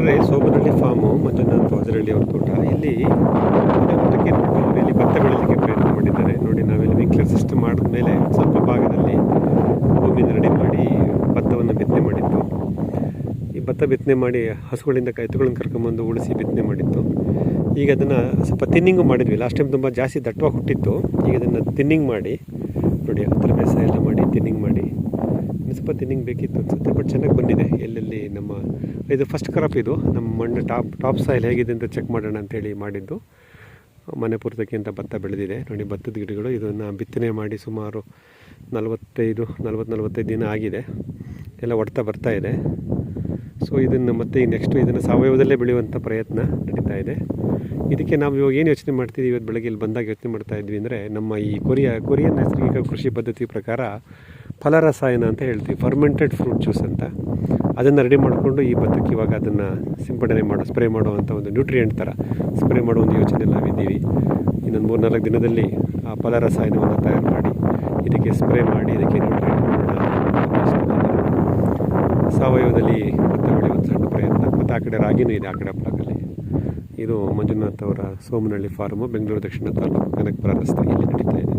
ಬಿಟ್ಟರೆ ಸೋಬನಹಳ್ಳಿ ಫಾರ್ಮು ಮಂಜುನಾಥ್ ಹೊಸರಳ್ಳಿ ಅವ್ರ ತೋಟ. ಇಲ್ಲಿ ಮುಂದಕ್ಕೆ ಅವರು ಇಲ್ಲಿ ಭತ್ತ ಬೆಳೀಲಿಕ್ಕೆ ಪ್ರಯತ್ನ ಮಾಡಿದ್ದಾರೆ. ನೋಡಿ, ನಾವಿಲ್ಲಿ ವಿಂಕ್ಲರ್ ಸಿಸ್ಟಮ್ ಮಾಡಿದ್ಮೇಲೆ ಸ್ವಲ್ಪ ಭಾಗದಲ್ಲಿ ಭೂಮಿನ ರೆಡಿ ಮಾಡಿ ಭತ್ತವನ್ನು ಬಿತ್ತನೆ ಮಾಡಿತ್ತು. ಈ ಭತ್ತ ಬಿತ್ತನೆ ಮಾಡಿ ಹಸುಗಳಿಂದ ಎತ್ತುಗಳನ್ನು ಕರ್ಕೊಂಬಂದು ಉಳಿಸಿ ಬಿತ್ತನೆ ಮಾಡಿತ್ತು. ಈಗ ಅದನ್ನು ಸ್ವಲ್ಪ ತಿನ್ನಿಂಗು ಮಾಡಿದ್ವಿ. ಲಾಸ್ಟ್ ಟೈಮ್ ತುಂಬ ಜಾಸ್ತಿ ದಟ್ಟವಾಗಿ ಹುಟ್ಟಿತ್ತು. ಈಗ ಅದನ್ನು ತಿನ್ನಿಂಗ್ ಮಾಡಿ ನೋಡಿ, ಹತ್ತಿರ ಬೇಸಾಯ ಎಲ್ಲ ಮಾಡಿ ತಿನ್ನಿಂಗ್ ಮಾಡಿ ಇನ್ನು ಸ್ವಲ್ಪ ತಿನ್ನಿಂಗ್ ಬೇಕಿತ್ತು ಅನಿಸುತ್ತೆ. ಬಟ್ ಚೆನ್ನಾಗಿ ಬಂದಿದೆ. ಎಲ್ಲೆಲ್ಲಿ ನಮ್ಮ ಇದು ಫಸ್ಟ್ ಕ್ರಾಪ್, ಇದು ನಮ್ಮ ಮಣ್ಣು ಟಾಪ್ ಸಾಯಿಲ್ ಹೇಗಿದೆ ಅಂತ ಚೆಕ್ ಮಾಡೋಣ ಅಂತೇಳಿ ಮಾಡಿದ್ದು. ಮನೆ ಪೂರ್ತಕ್ಕೆ ಅಂತ ಭತ್ತ ಬೆಳೆದಿದೆ ನೋಡಿ, ಭತ್ತದ ಗಿಡಗಳು. ಇದನ್ನು ಬಿತ್ತನೆ ಮಾಡಿ ಸುಮಾರು 40-45 ದಿನ ಆಗಿದೆ. ಎಲ್ಲ ಒಡ್ತಾ ಬರ್ತಾ ಇದೆ. ಸೊ ಇದನ್ನು ಮತ್ತೆ ನೆಕ್ಸ್ಟು ಇದನ್ನು ಸಾವಯವದಲ್ಲೇ ಬೆಳೆಯುವಂಥ ಪ್ರಯತ್ನ ನಡೀತಾ ಇದೆ. ಇದಕ್ಕೆ ನಾವು ಇವಾಗ ಏನು ಯೋಚನೆ ಮಾಡ್ತಿದ್ದೀವಿ, ಇವತ್ತು ಬೆಳಗ್ಗೆ ಇಲ್ಲಿ ಬಂದಾಗ ಯೋಚನೆ ಮಾಡ್ತಾ ಇದ್ವಿ ಅಂದರೆ, ನಮ್ಮ ಈ ಕೊರಿಯನ್ ನೈಸರ್ಗಿಕ ಕೃಷಿ ಪದ್ಧತಿ ಪ್ರಕಾರ ಫಲರಸಾಯನ ಅಂತ ಹೇಳ್ತೀವಿ, ಫರ್ಮೆಂಟೆಡ್ ಫ್ರೂಟ್ ಜ್ಯೂಸ್ ಅಂತ. ಅದನ್ನು ರೆಡಿ ಮಾಡಿಕೊಂಡು ಈ ಭತ್ತಕ್ಕೆ ಇವಾಗ ಅದನ್ನು ಸಿಂಪಡಣೆ ಸ್ಪ್ರೇ ಮಾಡುವಂಥ ಒಂದು ನ್ಯೂಟ್ರಿಯೆಂಟ್ ಥರ ಸ್ಪ್ರೇ ಮಾಡೋ ಒಂದು ಯೋಚನೆ ನಾವಿದ್ದೀವಿ. ಇನ್ನೊಂದು 3-4 ದಿನದಲ್ಲಿ ಆ ಫಲರಸಾಯನವನ್ನು ತಯಾರು ಮಾಡಿ ಇದಕ್ಕೆ ಸ್ಪ್ರೇ ಮಾಡಿ ಇದಕ್ಕೆ ನ್ಯೂಟ್ರಿಯೆಂಟ್ ಸಾವಯವದಲ್ಲಿ ಭತ್ತ ಬೆಳೆಯುವಂಥ ಸಣ್ಣ ಪ್ರಯತ್ನ. ಮತ್ತು ಆ ಕಡೆ ರಾಗಿನೂ ಇದೆ, ಆ ಕಡೆ ಬ್ಲಾಕಲ್ಲಿ. ಇದು ಮಂಜುನಾಥ್ ಅವರ ಸೋಮನಹಳ್ಳಿ ಫಾರ್ಮು, ಬೆಂಗಳೂರು ದಕ್ಷಿಣ ತಾಲೂಕು, ಕನಕಪುರ ರಸ್ತೆ, ಇಲ್ಲಿ ನಡೀತಾ ಇದೆ.